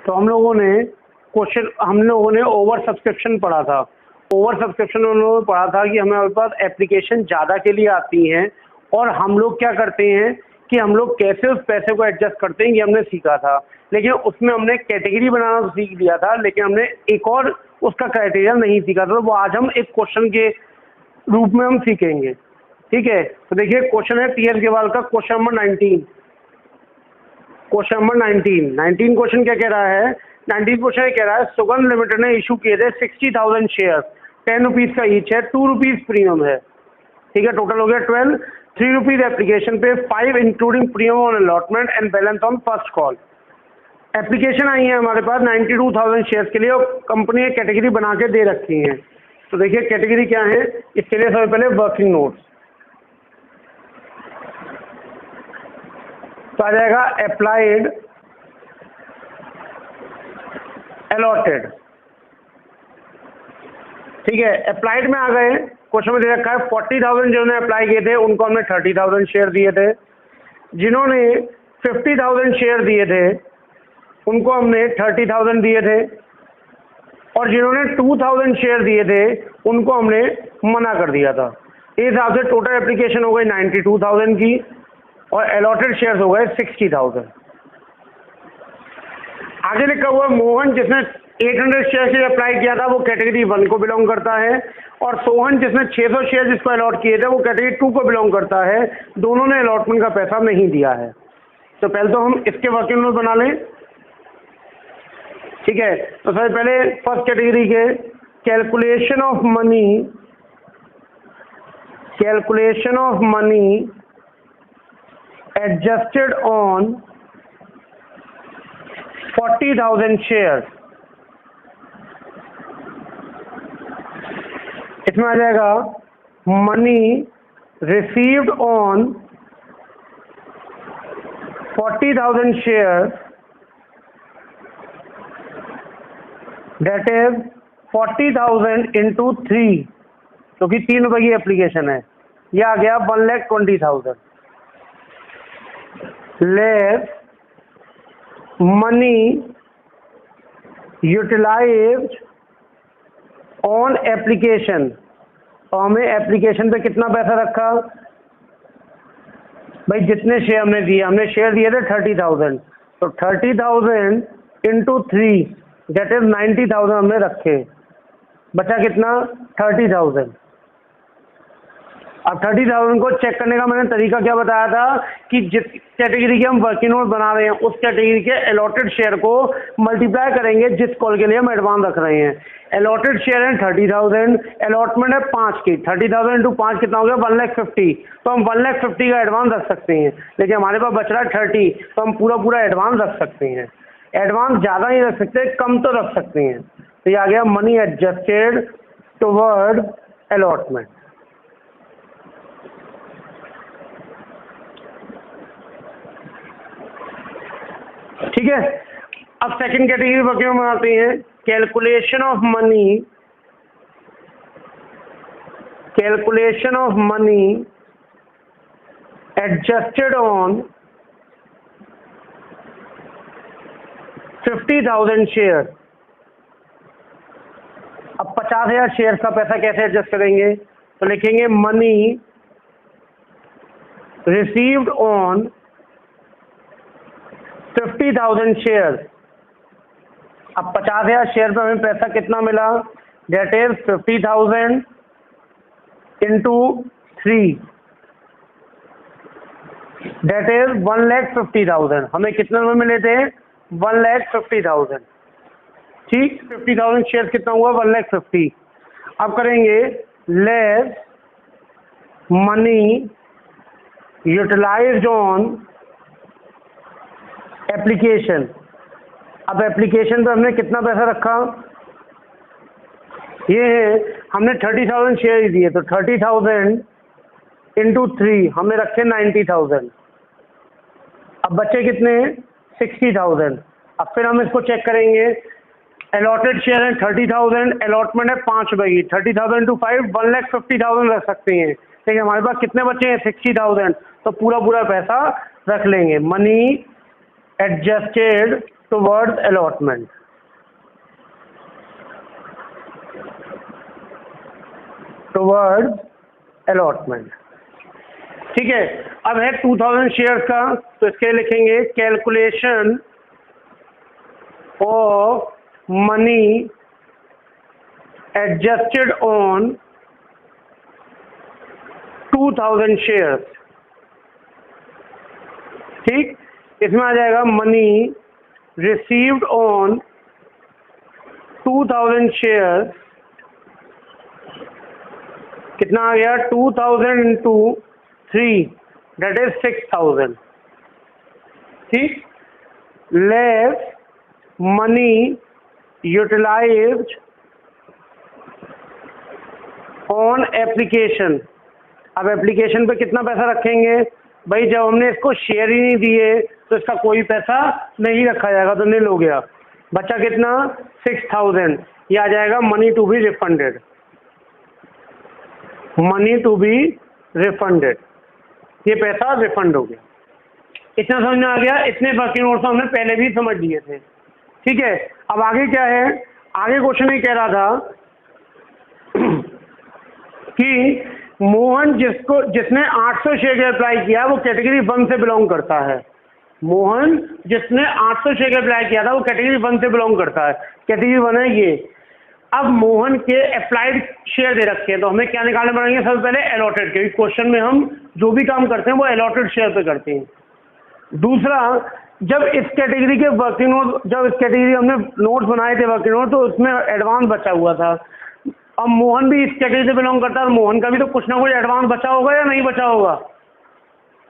तो हम लोगों ने ओवर सब्सक्रिप्शन पढ़ा था। ओवर सब्सक्रिप्शन हम लोगों ने पढ़ा था कि हमारे पास एप्लीकेशन ज़्यादा के लिए आती हैं और हम लोग क्या करते हैं कि हम लोग कैसे उस पैसे को एडजस्ट करते हैं, ये हमने सीखा था। लेकिन उसमें हमने कैटेगरी बनाना तो सीख लिया था, लेकिन हमने एक और उसका क्राइटेरिया नहीं सीखा था, तो वो आज हम एक क्वेश्चन के रूप में हम सीखेंगे। ठीक है, तो देखिए क्वेश्चन है टीएस गेवाल का question number 19। Question number 19 question क्या कह रहा है? 19 क्वेश्चन ये कह रहा है सुगंध लिमिटेड ने इशू किए थे 60,000 शेयर, 10 रुपीज़ का ईच है, 2 रुपीज़ प्रीमियम है। ठीक है, टोटल हो गया 12, 3 रुपीज़ एप्लीकेशन पे, 5 including premium on allotment and balance on first call. Application आई है हमारे पास 92,000 शेयर्स के लिए और कंपनी ने कैटेगरी बना के दे रखी है। तो देखिए कैटेगरी क्या है, इसके लिए सबसे पहले वर्किंग नोट्स तो आ जाएगा अप्लाइड, अलॉटेड। ठीक है, अप्लाइड में आ गए, क्वेश्चन में दे रखा है 40,000 जिन्होंने अप्लाई किए थे उनको हमने 30,000 शेयर दिए थे, जिन्होंने 50,000 शेयर दिए थे उनको हमने 30,000 दिए थे, और जिन्होंने 2,000 शेयर दिए थे उनको हमने मना कर दिया था। इस हिसाब से टोटल एप्लीकेशन हो गई 92,000 की और अलॉटेड शेयर्स हो गए 60,000। आगे लिखा हुआ मोहन जिसने 800 शेयर से अप्लाई किया था वो कैटेगरी 1 को बिलोंग करता है, और सोहन जिसने 600 शेयर जिसको अलॉट किए थे वो कैटेगरी 2 को बिलोंग करता है। दोनों ने अलॉटमेंट का पैसा नहीं दिया है। तो पहले तो हम इसके वर्किंग नोट बना लें। ठीक है, तो सबसे पहले फर्स्ट कैटेगरी के calculation of money adjusted on 40,000 share, इसमें आ जाएगा money received on 40,000 share, that is 40,000 into 3, क्योंकि 3 रुपए की एप्लीकेशन है, यह आ गया 1,20,000 less money utilized on application. और हमें एप्लीकेशन पे कितना पैसा रखा भाई, जितने शेयर हमने दिए, हमने शेयर दिए थे 30,000, तो 30,000 इंटू 3 दैट इज 90,000 हमने रखे, बचा कितना 30,000। अब 30,000 को चेक करने का मैंने तरीका क्या बताया था कि जिस कैटेगरी के हम वर्किंग नोट बना रहे हैं उस कैटेगरी के अलॉटेड शेयर को मल्टीप्लाई करेंगे जिस कॉल के लिए हम एडवांस रख रहे हैं। अलॉटेड शेयर है 30,000, अलॉटमेंट है 5 की, 30,000 इंटू 5 कितना हो गया 1,50,000, तो हम 1,50,000 का एडवांस रख सकते हैं। लेकिन हमारे पास बच रहा है 30, तो हम पूरा एडवांस रख सकते हैं। एडवांस ज़्यादा नहीं रख सकते, कम तो रख सकते हैं। तो ये आ गया मनी एडजस्टेड टुवर्ड अलॉटमेंट। ठीक है, अब सेकंड कैटेगरी वर्किंग में आते हैं calculation of money adjusted on 50,000 share. अब 50,000 शेयर का पैसा कैसे एडजस्ट करेंगे, तो लिखेंगे मनी रिसीव्ड ऑन 50,000 शेयर। अब 50,000 शेयर पर हमें पैसा कितना मिला, that is 50,000 into 3 that is 1,50,000। हमें कितने रुपए मिले थे 1,50,000। ठीक, 50,000 शेयर कितना हुआ 1,50,000। अब करेंगे less money utilized on application. अब एप्लीकेशन पे हमने कितना पैसा रखा, ये है हमने 30,000 शेयर ही दिए, तो 30,000 इंटू 3 हमने रखे 90,000। अब बचे कितने 60,000। अब फिर हम इसको चेक करेंगे, अलॉटेड शेयर है 30,000, अलॉटमेंट है 5 रुपए की, 30,000 इंटू 5 1,50,000 रख सकते हैं। लेकिन हमारे पास कितने बचे हैं 60,000, तो पूरा पैसा रख लेंगे। Money adjusted towards allotment. Towards allotment, ठीक है। अब है 2000 शेयर्स का, तो इसके लिखेंगे calculation of money adjusted on 2000 shares, ठीक। इसमें आ जाएगा मनी रिसीव्ड ऑन 2000 शेयर्स, कितना आ गया 2000 इंटू 3 दैट इज 6000, ठीक। Less money utilized on application. अब एप्लीकेशन पे कितना पैसा रखेंगे भाई, जब हमने इसको शेयर ही नहीं दिए तो इसका कोई पैसा नहीं रखा जाएगा, तो नील हो गया। बचा कितना 6000, ये आ जाएगा money to be refunded, money to be refunded, ये पैसा रिफंड हो गया। इतना समझ में आ गया। इतने वर्किंग नोट्स हमने पहले भी समझ लिए थे, ठीक है। अब आगे क्या है, आगे क्वेश्चन ये कह रहा था कि मोहन जिसने 800 शेयर के अप्लाई किया वो कैटेगरी 1 से बिलोंग करता है। मोहन जिसने 800 शेयर के अप्लाई किया था वो कैटेगरी 1 से बिलोंग करता है, कैटेगरी 1 है ये। अब मोहन के अप्लाइड शेयर दे रखे हैं, तो हमें क्या निकालने पड़ेंगे, सबसे पहले अलॉटेड, क्योंकि क्वेश्चन में हम जो भी काम करते हैं वो अलॉटेड शेयर पे करते हैं। दूसरा, जब इस कैटेगरी के वर्किंग नोट, जब इस कैटेगरी हमने नोट्स बनाए थे वर्किंग नोट, तो उसमें एडवांस बचा हुआ था। अब मोहन भी इस कैटेगरी से बिलोंग करता है, मोहन का भी तो कुछ ना कुछ एडवांस बचा होगा या नहीं बचा होगा।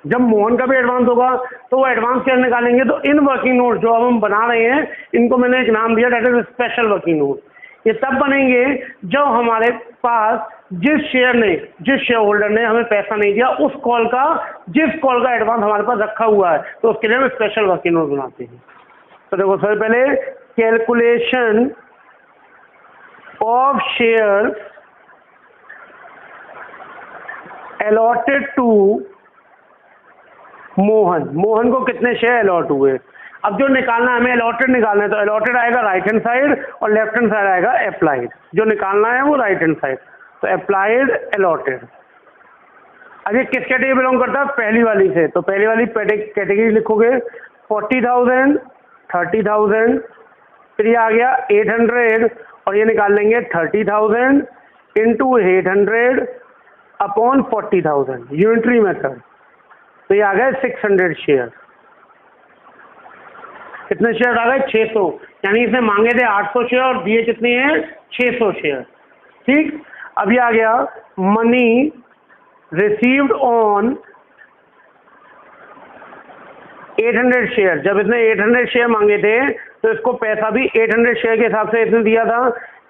जब मोहन का भी एडवांस होगा तो वो एडवांस कैसे निकालेंगे, तो इन वर्किंग नोट जो अब हम बना रहे हैं इनको मैंने एक नाम दिया, that is special working note. ये तब बनेंगे जब हमारे पास जिस शेयर होल्डर ने हमें पैसा नहीं दिया जिस कॉल का एडवांस हमारे पास रखा हुआ है, तो उसके लिए हम स्पेशल वर्किंग नोट बनाते हैं। तो देखो सबसे पहले calculation of share allotted to Mohan को कितने शेयर अलॉट हुए। अब जो निकालना है हमें अलॉटेड निकालना है, तो अलॉटेड आएगा राइट हैंड साइड और लेफ्ट हैंड साइड आएगा अप्लाइड। जो निकालना है वो राइट हैंड साइड, तो अप्लाइड अलॉटेड। अब ये किस कैटेगरी बिलोंग करता है, पहली वाली से, तो पहली वाली कैटेगरी लिखोगे 40,000, 30,000, फिर ये आ गया 800 और ये निकाल लेंगे 30,000 इंटू 800 अपॉन 40,000 यूनिटरी मेथड, तो ये आ गए 600 शेयर। कितने शेयर आ गए 600, यानी इसने मांगे थे 800 शेयर और दिए कितने हैं 600 शेयर, ठीक। अब ये आ गया मनी रिसीव्ड ऑन 800 शेयर। जब इसने 800 शेयर मांगे थे तो इसको पैसा भी 800 शेयर के हिसाब से इसने दिया था,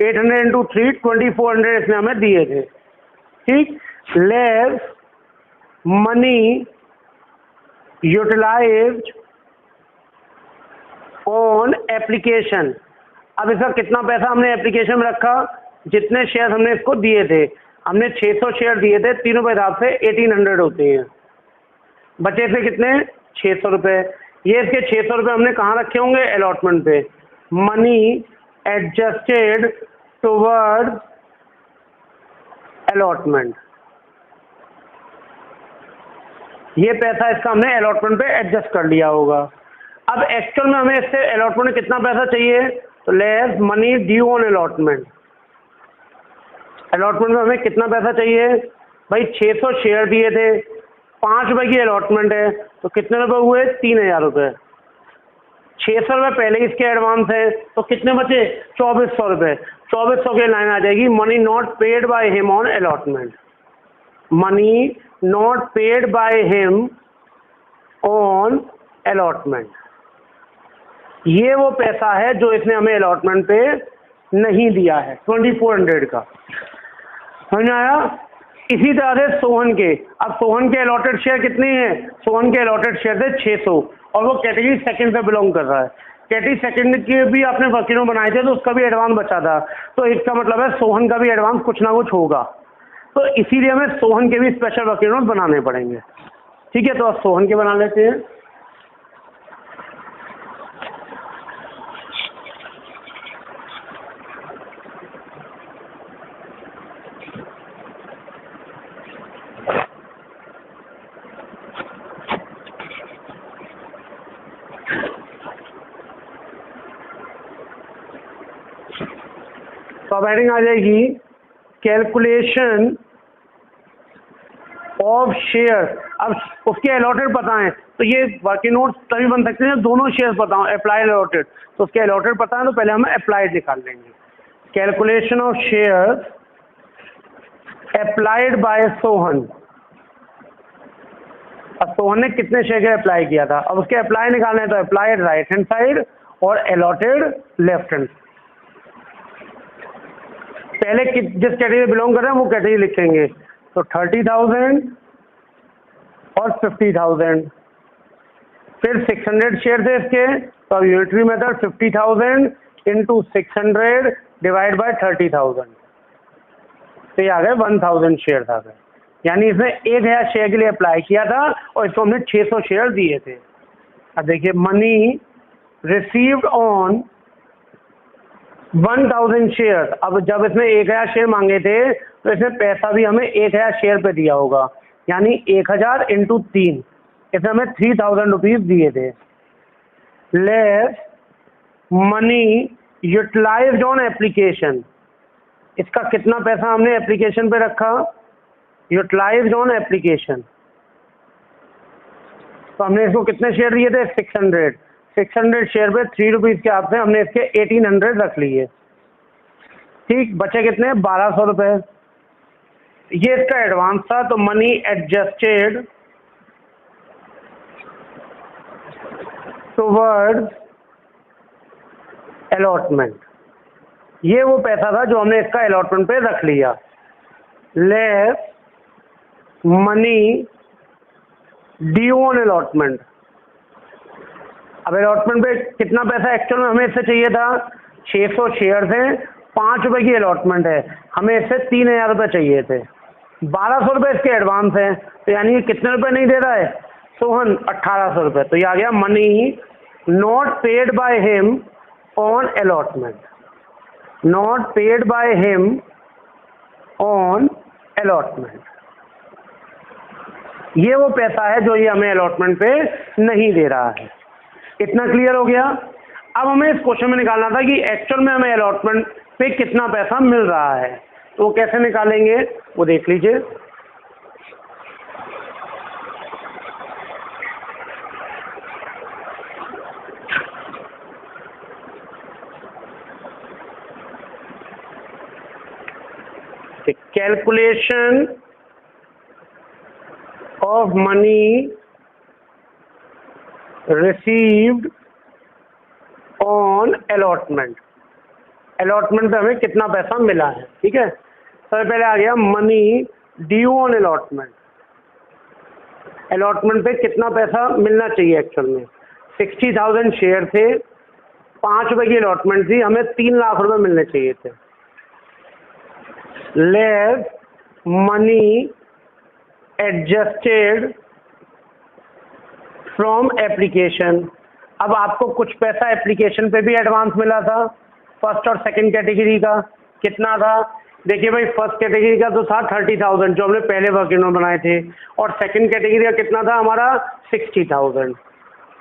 800 इंटू 3 2400 इसने हमें दिए थे, ठीक। Less money utilized on application. अब इसका कितना पैसा हमने एप्लीकेशन में रखा, जितने शेयर हमने इसको दिए थे, हमने 600 शेयर दिए थे, तीनों के हिसाब से 1800 होते हैं, बचे थे कितने 600 रुपये। ये इसके 600 रुपये हमने कहाँ रखे होंगे, अलॉटमेंट पे। मनी एडजस्टेड टुवर्ड्स अलॉटमेंट, ये पैसा इसका हमने अलॉटमेंट पे एडजस्ट कर लिया होगा। अब एक्चुअल में हमें इससे अलॉटमेंट में कितना पैसा चाहिए, तो less money due on allotment. Allotment में हमें कितना पैसा चाहिए भाई, 600 शेयर दिए थे, 5 रुपये की अलॉटमेंट है, तो कितने रुपए हुए 3000 रुपये। 600 रुपये पहले इसके एडवांस है, तो कितने बचे 2400 रुपये। 2400 की लाइन आ जाएगी money not paid by him on allotment, money not paid by him on allotment. ये वो पैसा है जो इसने हमें अलॉटमेंट पे नहीं दिया है 2400 का, समझ आया। इसी तरह से सोहन के, अब सोहन के अलॉटेड शेयर कितने हैं, सोहन के अलॉटेड शेयर थे 600 और वो कैटेगरी सेकंड से बिलोंग कर रहा है। कैटेगरी सेकंड के भी आपने वर्किंग नोट बनाए थे तो उसका भी एडवांस बचा था, तो इसका मतलब है सोहन का भी एडवांस कुछ ना कुछ होगा, तो इसीलिए हमें सोहन के भी स्पेशल वर्किंग नोट बनाने पड़ेंगे, ठीक है। तो अब सोहन के बना लेते हैं। तो अब हेडिंग आ जाएगी कैलकुलेशन ऑफ शेयर। अब उसके अलॉटेड पता है तो ये वर्किंग नोट्स तभी बन सकते हैं दोनों शेयर पता हो, अप्लाइड अलॉटेड। तो उसके अलॉटेड पता है तो पहले हम अप्लाइड निकाल लेंगे। Calculation of share applied by Sohan. अब सोहन ने कितने शेयर के अप्लाई किया था, अब उसके अप्लाई निकालने हैं तो अप्लाइड राइट हैंड साइड और अलॉटेड लेफ्ट हैंड। पहले जिस कैटेगरी बिलोंग कर रहे हैं वो कैटेगरी लिखेंगे। तो 30,000 और 50,000। फिर 600 शेयर थे इसके, तो अब unitary method 50,000 into 600 divide by 30,000, तो ये आ गए 1000 शेयर आ गए। यानी इसने 1000 शेयर के लिए अप्लाई किया था और इसको हमने 600 शेयर दिए थे। अब देखिए मनी रिसीव्ड ऑन 1000 शेयर। अब जब इसने 1000 शेयर मांगे थे तो इसने पैसा भी हमें 1000 शेयर पे दिया होगा, यानी 1000 इंटू 3, इसने हमें 3000 रुपीज दिए थे। Less money utilized on application, इसका कितना पैसा हमने एप्लीकेशन पे रखा, यूटिलाइज्ड ऑन एप्लीकेशन। तो हमने इसको कितने शेयर दिए थे 600 शेयर पे 3 रुपीज के हिसाब से हमने इसके 1800 रख लिए। ठीक, बचे कितने 1200 रुपए। ये इसका एडवांस था, तो मनी एडजस्टेड टुवर्ड्स अलॉटमेंट, ये वो पैसा था जो हमने इसका अलॉटमेंट पे रख लिया। Less money due on allotment. अब अलॉटमेंट पे कितना पैसा एक्चुअल में हमें इससे चाहिए था, 600 शेयर थे, 5 रुपए की अलॉटमेंट है, हमें इससे 3000 रुपये चाहिए थे। 1200 रुपये इसके एडवांस हैं, तो यानी ये कितने रुपए नहीं दे रहा है सोहन, 1800 रुपये। तो ये आ गया money not paid by him on allotment, not paid by him on allotment. ये वो पैसा है जो ये हमें अलॉटमेंट पे नहीं दे रहा है। इतना क्लियर हो गया। अब हमें इस क्वेश्चन में निकालना था कि एक्चुअल में हमें अलॉटमेंट पे कितना पैसा मिल रहा है, तो वो कैसे निकालेंगे वो देख लीजिए। Calculation of money received on allotment, allotment पे हमें कितना पैसा मिला है। ठीक है, सबसे पहले आ गया money due on allotment, allotment पे कितना पैसा मिलना चाहिए एक्चुअल में। 60,000 शेयर थे, 5 रुपए की अलॉटमेंट थी, हमें 3 लाख रुपए मिलने चाहिए थे। Less money adjusted from application. अब आपको कुछ पैसा एप्लीकेशन पे भी एडवांस मिला था, फर्स्ट और सेकंड कैटेगरी का। कितना था, देखिए भाई, फर्स्ट कैटेगरी का तो था 30,000 जो हमने पहले वर्किंग नोट बनाए थे, और सेकंड कैटेगरी का कितना था हमारा 60,000।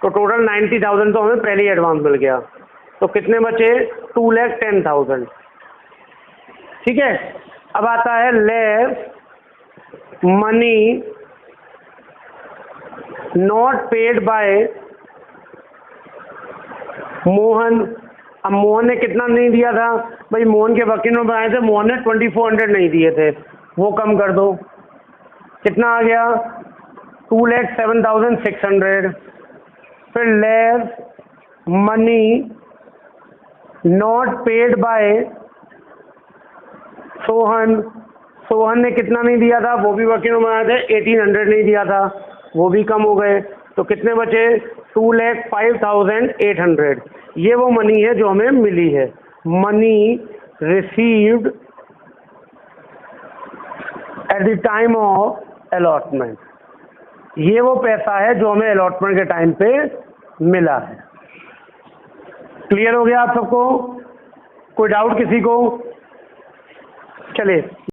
तो टोटल 90,000 तो हमें पहले ही एडवांस मिल गया। तो कितने बचे 2,10,000। ठीक है, अब आता है less money not paid by Mohan. अब मोहन ने कितना नहीं दिया था भाई, मोहन के वर्किंग नोट बनाए थे, मोहन ने 2400 नहीं दिए थे, वो कम कर दो। कितना आ गया 2,07,600। फिर less money not paid by Sohan, Sohan ने कितना नहीं दिया था, वो भी वर्किंग नोट बनाए थे, 1800 नहीं दिया था, वो भी कम हो गए। तो कितने बचे 2,05,800। ये वो मनी है जो हमें मिली है, money received at the time of allotment. ये वो पैसा है जो हमें अलॉटमेंट के टाइम पे मिला है। क्लियर हो गया आप सबको, कोई डाउट किसी को? चलिए